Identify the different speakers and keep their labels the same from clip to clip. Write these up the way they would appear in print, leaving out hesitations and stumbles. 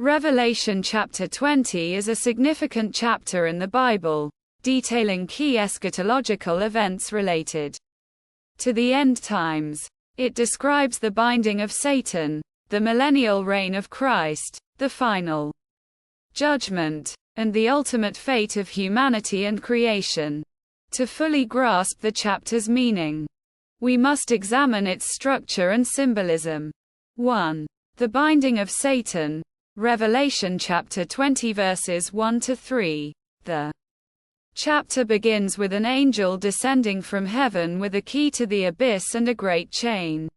Speaker 1: Revelation chapter 20 is a significant chapter in the Bible, detailing key eschatological events related to the end times. It describes the binding of Satan, the millennial reign of Christ, the final judgment, and the ultimate fate of humanity and creation. To fully grasp the chapter's meaning, we must examine its structure and symbolism. 1. The binding of Satan. Revelation chapter 20 verses 1 to 3. The chapter begins with an angel descending from heaven with a key to the abyss and a great chain.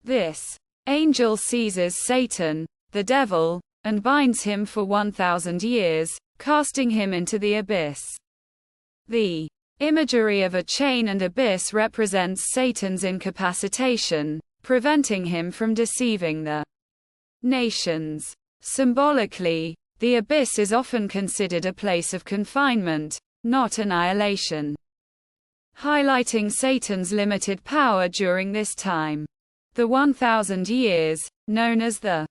Speaker 1: This angel seizes Satan, the devil, and binds him for 1,000 years, casting him into the abyss. The imagery of a chain and abyss represents Satan's incapacitation, preventing him from deceiving the nations. Symbolically, the abyss is often considered a place of confinement, not annihilation, highlighting Satan's limited power during this time. The 1,000 years, known as the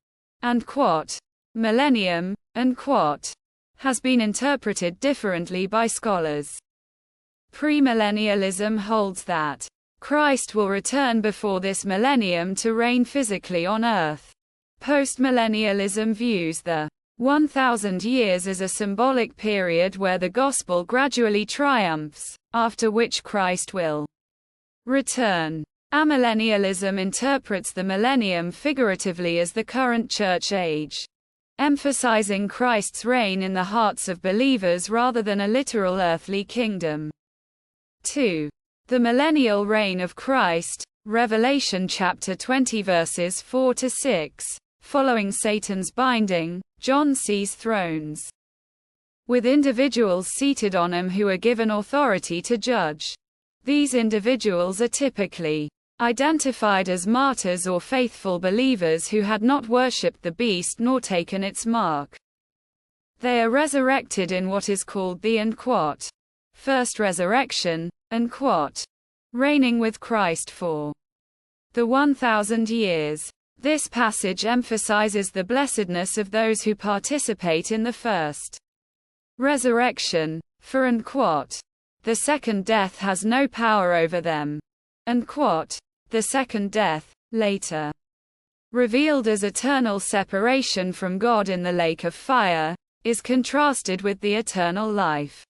Speaker 1: millennium, has been interpreted differently by scholars. Premillennialism holds that Christ will return before this millennium to reign physically on earth. Postmillennialism views the 1,000 years as a symbolic period where the gospel gradually triumphs, after which Christ will return. Amillennialism interprets the millennium figuratively as the current church age, emphasizing Christ's reign in the hearts of believers rather than a literal earthly kingdom. 2. The millennial reign of Christ. Revelation chapter 20 verses 4 to 6. Following Satan's binding, John sees thrones with individuals seated on them who are given authority to judge. These individuals are typically identified as martyrs or faithful believers who had not worshipped the beast nor taken its mark. They are resurrected in what is called the first resurrection, reigning with Christ for the 1,000 years. This passage emphasizes the blessedness of those who participate in the first resurrection, for the second death has no power over them. The second death, later revealed as eternal separation from God in the lake of fire, is contrasted with the eternal life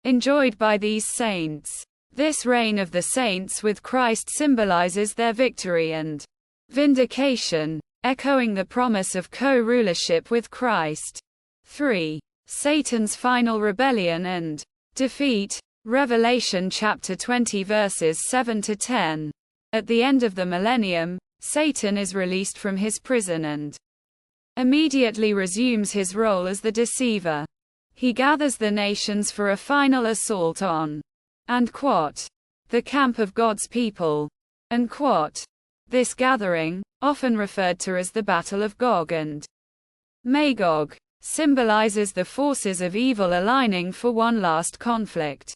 Speaker 1: enjoyed by these saints. This reign of the saints with Christ symbolizes their victory and vindication, echoing the promise of co-rulership with Christ. 3. Satan's final rebellion and defeat. Revelation chapter 20 verses 7 to 10. At the end of the millennium, Satan is released from his prison and immediately resumes his role as the deceiver. He gathers the nations for a final assault on the camp of God's people. This gathering, often referred to as the Battle of Gog and Magog, symbolizes the forces of evil aligning for one last conflict.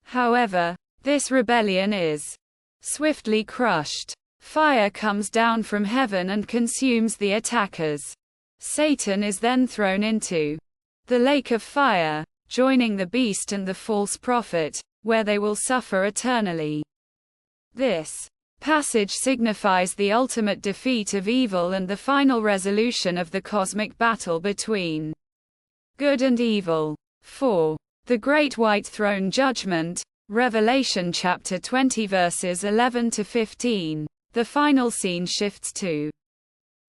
Speaker 1: However, this rebellion is swiftly crushed. Fire comes down from heaven and consumes the attackers. Satan is then thrown into the lake of fire, joining the beast and the false prophet, where they will suffer eternally. This passage signifies the ultimate defeat of evil and the final resolution of the cosmic battle between good and evil. 4. The Great White Throne Judgment. Revelation chapter 20 verses 11 to 15. The final scene shifts to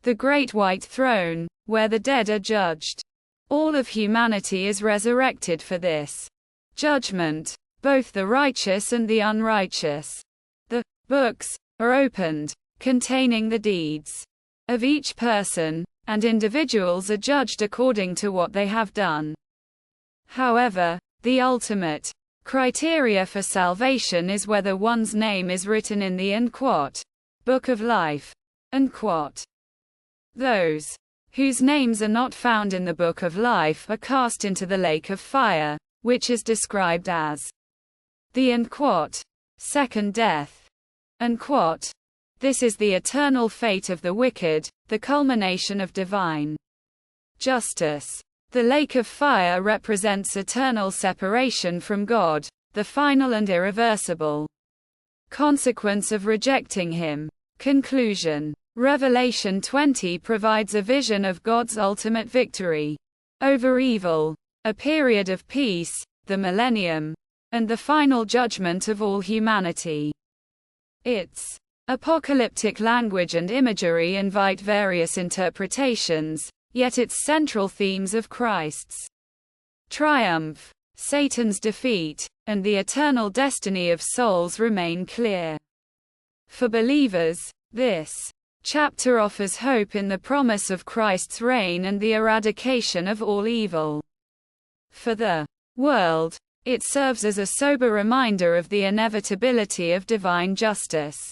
Speaker 1: the Great White Throne, where the dead are judged. All of humanity is resurrected for this judgment, both the righteous and the unrighteous. The books are opened, containing the deeds of each person, and individuals are judged according to what they have done. However, the ultimate criteria for salvation is whether one's name is written in the Book of Life. Those whose names are not found in the Book of Life are cast into the lake of fire, which is described as the second death. This is the eternal fate of the wicked, the culmination of divine Justice. The lake of fire represents eternal separation from God, the final and irreversible consequence of rejecting Him. Conclusion. Revelation 20 provides a vision of God's ultimate victory over evil, a period of peace, the millennium, and the final judgment of all humanity. Its apocalyptic language and imagery invite various interpretations, yet its central themes of Christ's triumph, Satan's defeat, and the eternal destiny of souls remain clear. For believers, this chapter offers hope in the promise of Christ's reign and the eradication of all evil. For the world, it serves as a sober reminder of the inevitability of divine justice.